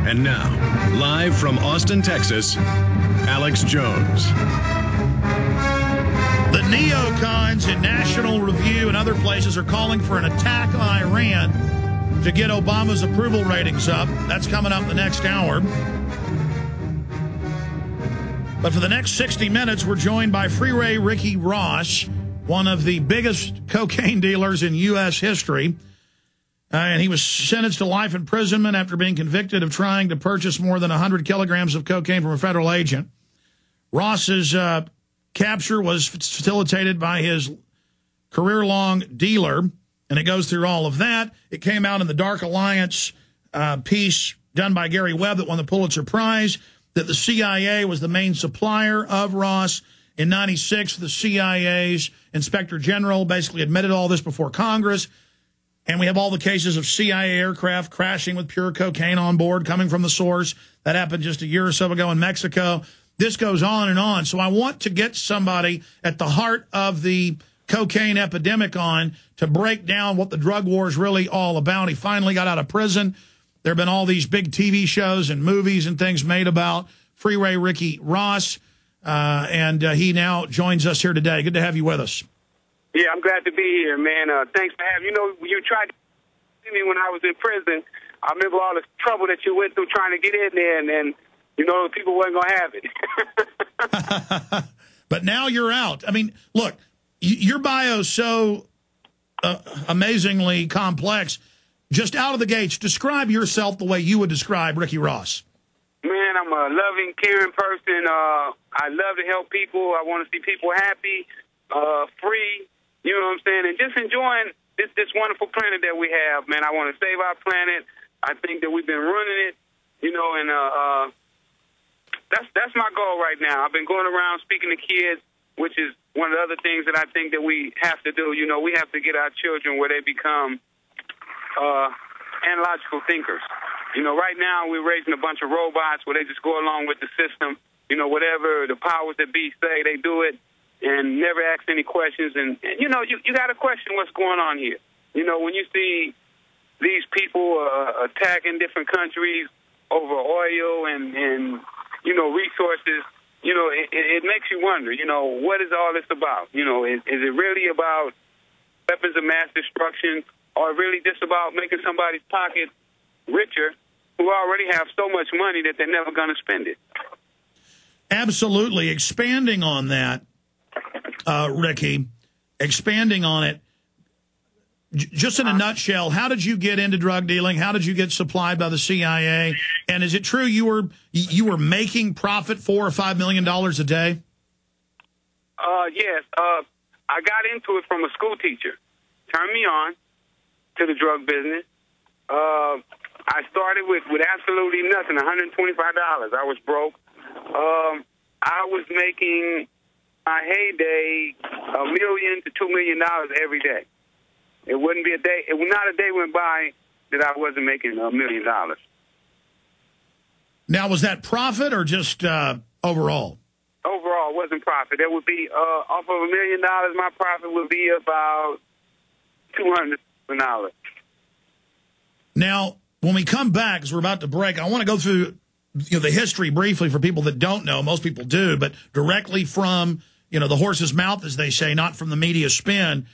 And now, live from Austin, Texas, Alex Jones. The neocons in National Review and other places are calling for an attack on Iran to get Obama's approval ratings up. That's coming up in the next hour. But for the next 60 minutes, we're joined by Freeway Ricky Ross, one of the biggest cocaine dealers in U.S. history. And he was sentenced to life imprisonment after being convicted of trying to purchase more than 100 kilograms of cocaine from a federal agent. Ross's capture was facilitated by his career-long dealer, and it goes through all of that. It came out in the Dark Alliance piece done by Gary Webb that won the Pulitzer Prize, that the CIA was the main supplier of Ross. In '96, the CIA's Inspector General basically admitted all this before Congress. And we have all the cases of CIA aircraft crashing with pure cocaine on board coming from the source. That happened just a year or so ago in Mexico. This goes on and on. So I want to get somebody at the heart of the cocaine epidemic on to break down what the drug war is really all about. He finally got out of prison. There have been all these big TV shows and movies and things made about Freeway Ricky Ross. And he now joins us here today. Good to have you with us. Yeah, I'm glad to be here, man. Thanks for having me. You know, you tried to see me when I was in prison. I remember all the trouble that you went through trying to get in there, and then, you know, people wasn't going to have it. But now you're out. I mean, look, your bio's so amazingly complex. Just out of the gates, describe yourself the way you would describe Ricky Ross. Man, I'm a loving, caring person. I love to help people. I want to see people happy, free, you know what I'm saying, and just enjoying this wonderful planet that we have, man. I want to save our planet. I think that we've been running it, you know, and that's my goal right now. I've been going around speaking to kids, which is one of the other things that I think that we have to do. You know, we have to get our children where they become analogical thinkers. You know, right now we're raising a bunch of robots where they just go along with the system. You know, whatever the powers that be say, they do it and never ask any questions. And you know, you got to question what's going on here. You know, when you see these people attacking different countries over oil and you know, resources, you know, it makes you wonder, you know, what is all this about? You know, is it really about weapons of mass destruction, or really just about making somebody's pocket richer who already have so much money that they're never going to spend it? Absolutely. Expanding on that, Ricky, expanding on it, just in a nutshell, how did you get into drug dealing? How did you get supplied by the CIA? And is it true you were making profit $4 or $5 million a day? Yes. I got into it from a school teacher. Turned me on to the drug business. I started with absolutely nothing, $125. I was broke. I was making my heyday $1 million to $2 million every day. It wouldn't be a day. It was not a day went by that I wasn't making $1 million. Now, was that profit or just overall? Overall, it wasn't profit. That would be off of $1 million. My profit would be about $200,000. Now, when we come back, because we're about to break, I want to go through the history briefly for people that don't know. Most people do, but directly from the horse's mouth, as they say, not from the media spin,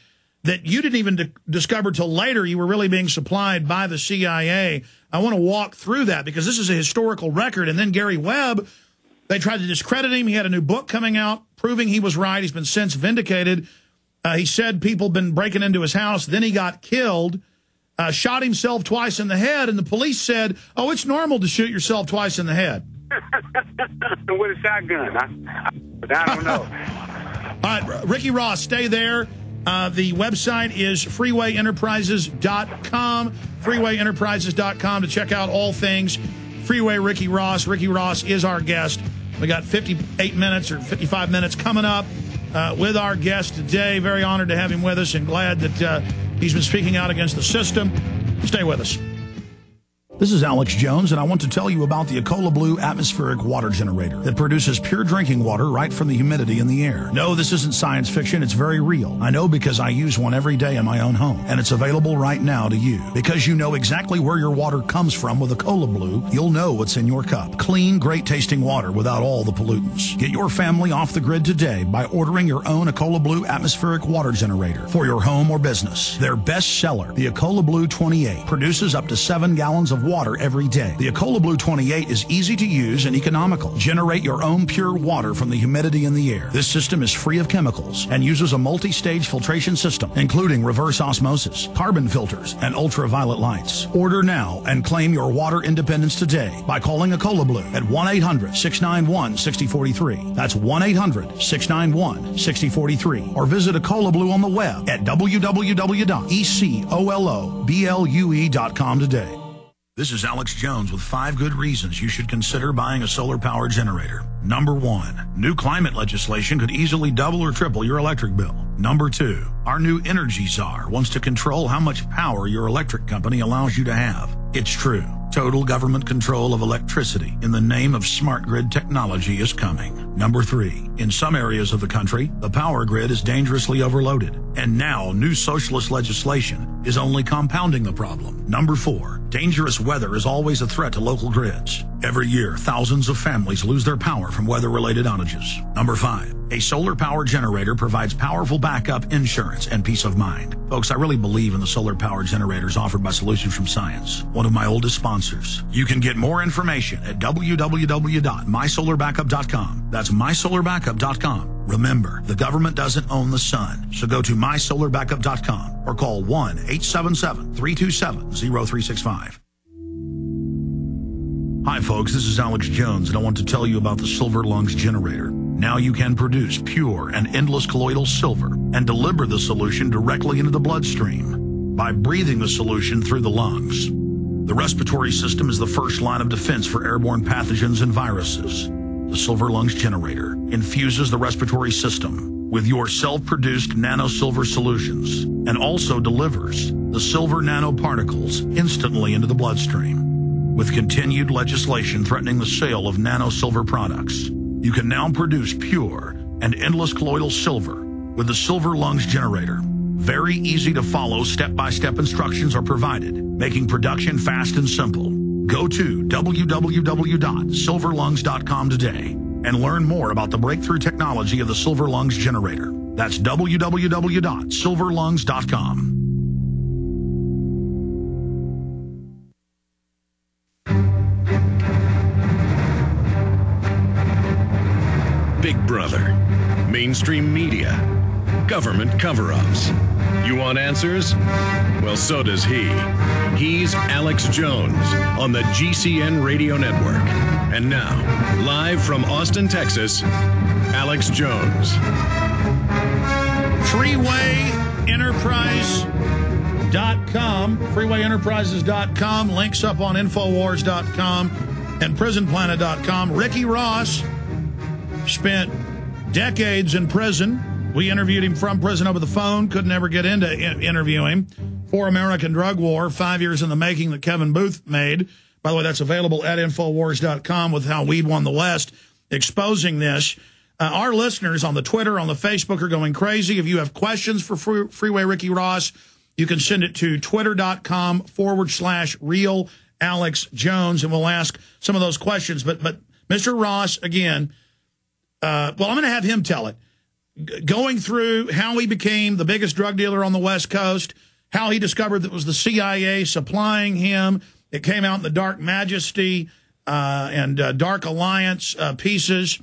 that you didn't even discover till later you were really being supplied by the CIA. I want to walk through that because this is a historical record. And then Gary Webb, they tried to discredit him. He had a new book coming out proving he was right. He's been since vindicated. He said people had been breaking into his house. Then he got killed, shot himself twice in the head. And the police said, oh, it's normal to shoot yourself twice in the head. With a shotgun. I don't know. All right, Ricky Ross, stay there. The website is freewayenterprises.com, freewayenterprises.com to check out all things Freeway Ricky Ross. Ricky Ross is our guest. We got 58 minutes or 55 minutes coming up with our guest today. Very honored to have him with us and glad that he's been speaking out against the system. Stay with us. This is Alex Jones, and I want to tell you about the Ecola Blue atmospheric water generator that produces pure drinking water right from the humidity in the air. No, this isn't science fiction. It's very real. I know because I use one every day in my own home, and it's available right now to you. Because you know exactly where your water comes from with Ecola Blue, you'll know what's in your cup. Clean, great-tasting water without all the pollutants. Get your family off the grid today by ordering your own Ecola Blue atmospheric water generator for your home or business. Their best seller, the Ecola Blue 28, produces up to 7 gallons of water every day. The Ecola Blue 28 is easy to use and economical. Generate your own pure water from the humidity in the air. This system is free of chemicals and uses a multi-stage filtration system, including reverse osmosis, carbon filters, and ultraviolet lights. Order now and claim your water independence today by calling Ecola Blue at 1-800-691-6043. That's 1-800-691-6043. Or visit Ecola Blue on the web at www.ecoloblu.com today. This is Alex Jones with 5 good reasons you should consider buying a solar power generator. Number 1, new climate legislation could easily double or triple your electric bill. Number 2, our new energy czar wants to control how much power your electric company allows you to have. It's true. Total government control of electricity in the name of smart grid technology is coming. Number 3, in some areas of the country, the power grid is dangerously overloaded. And now new socialist legislation is only compounding the problem. Number 4, dangerous weather is always a threat to local grids. Every year, thousands of families lose their power from weather-related outages. Number 5, a solar power generator provides powerful backup insurance and peace of mind. Folks, I really believe in the solar power generators offered by Solutions from Science, one of my oldest sponsors. You can get more information at www.mysolarbackup.com. That's mysolarbackup.com. Remember, the government doesn't own the sun, so go to mysolarbackup.com or call 1-877-327-0365. Hi folks, this is Alex Jones, and I want to tell you about the Silver Lungs generator. Now you can produce pure and endless colloidal silver and deliver the solution directly into the bloodstream by breathing the solution through the lungs. The respiratory system is the first line of defense for airborne pathogens and viruses. The Silver Lungs generator infuses the respiratory system with your self-produced nano-silver solutions and also delivers the silver nanoparticles instantly into the bloodstream. With continued legislation threatening the sale of nano-silver products, you can now produce pure and endless colloidal silver with the Silver Lungs generator. Very easy to follow step-by-step instructions are provided, making production fast and simple. Go to www.silverlungs.com today and learn more about the breakthrough technology of the Silver Lungs generator. That's www.silverlungs.com. Big Brother, mainstream media, government cover-ups. You want answers? Well, so does he. He's Alex Jones on the GCN Radio Network. And now, live from Austin, Texas, Alex Jones. FreewayEnterprise.com, FreewayEnterprises.com, links up on Infowars.com and PrisonPlanet.com. Ricky Ross spent decades in prison. We interviewed him from prison over the phone. Could never get into interview him. For American Drug War, 5 years in the making that Kevin Booth made. By the way, that's available at Infowars.com with How Weed Won the West, exposing this. Our listeners on the Twitter, on the Facebook are going crazy. If you have questions for Freeway Ricky Ross, you can send it to twitter.com/real Alex Jones, and we'll ask some of those questions. But Mr. Ross, again, well, I'm going to have him tell it. Going through how he became the biggest drug dealer on the West Coast, how he discovered that it was the CIA supplying him. It came out in the Dark Majesty and Dark Alliance pieces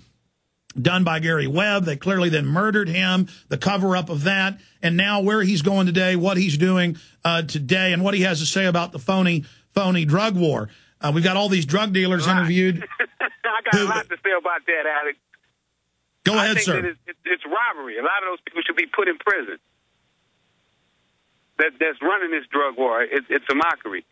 done by Gary Webb. They clearly then murdered him, the cover-up of that, and now where he's going today, what he's doing today, and what he has to say about the phony drug war. We've got all these drug dealers interviewed. I got a lot to say about that, Alex. Go ahead, sir. I think that it's robbery. A lot of those people should be put in prison. That's running this drug war. It's a mockery.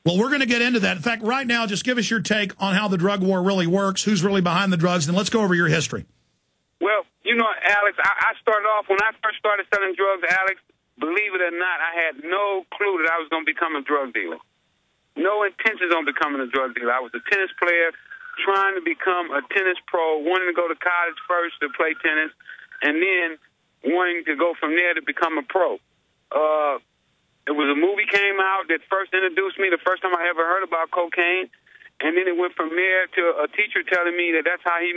Well, we're going to get into that. In fact, right now, just give us your take on how the drug war really works, who's really behind the drugs, and let's go over your history. Well, you know, Alex, I started off, when I first started selling drugs, Alex, believe it or not, I had no clue that I was going to become a drug dealer. no intentions on becoming a drug dealer. I was a tennis player trying to become a tennis pro, wanting to go to college first to play tennis, and then wanting to go from there to become a pro. It was a movie came out that first introduced me, the first time I ever heard about cocaine, and then it went from there to a teacher telling me that that's how he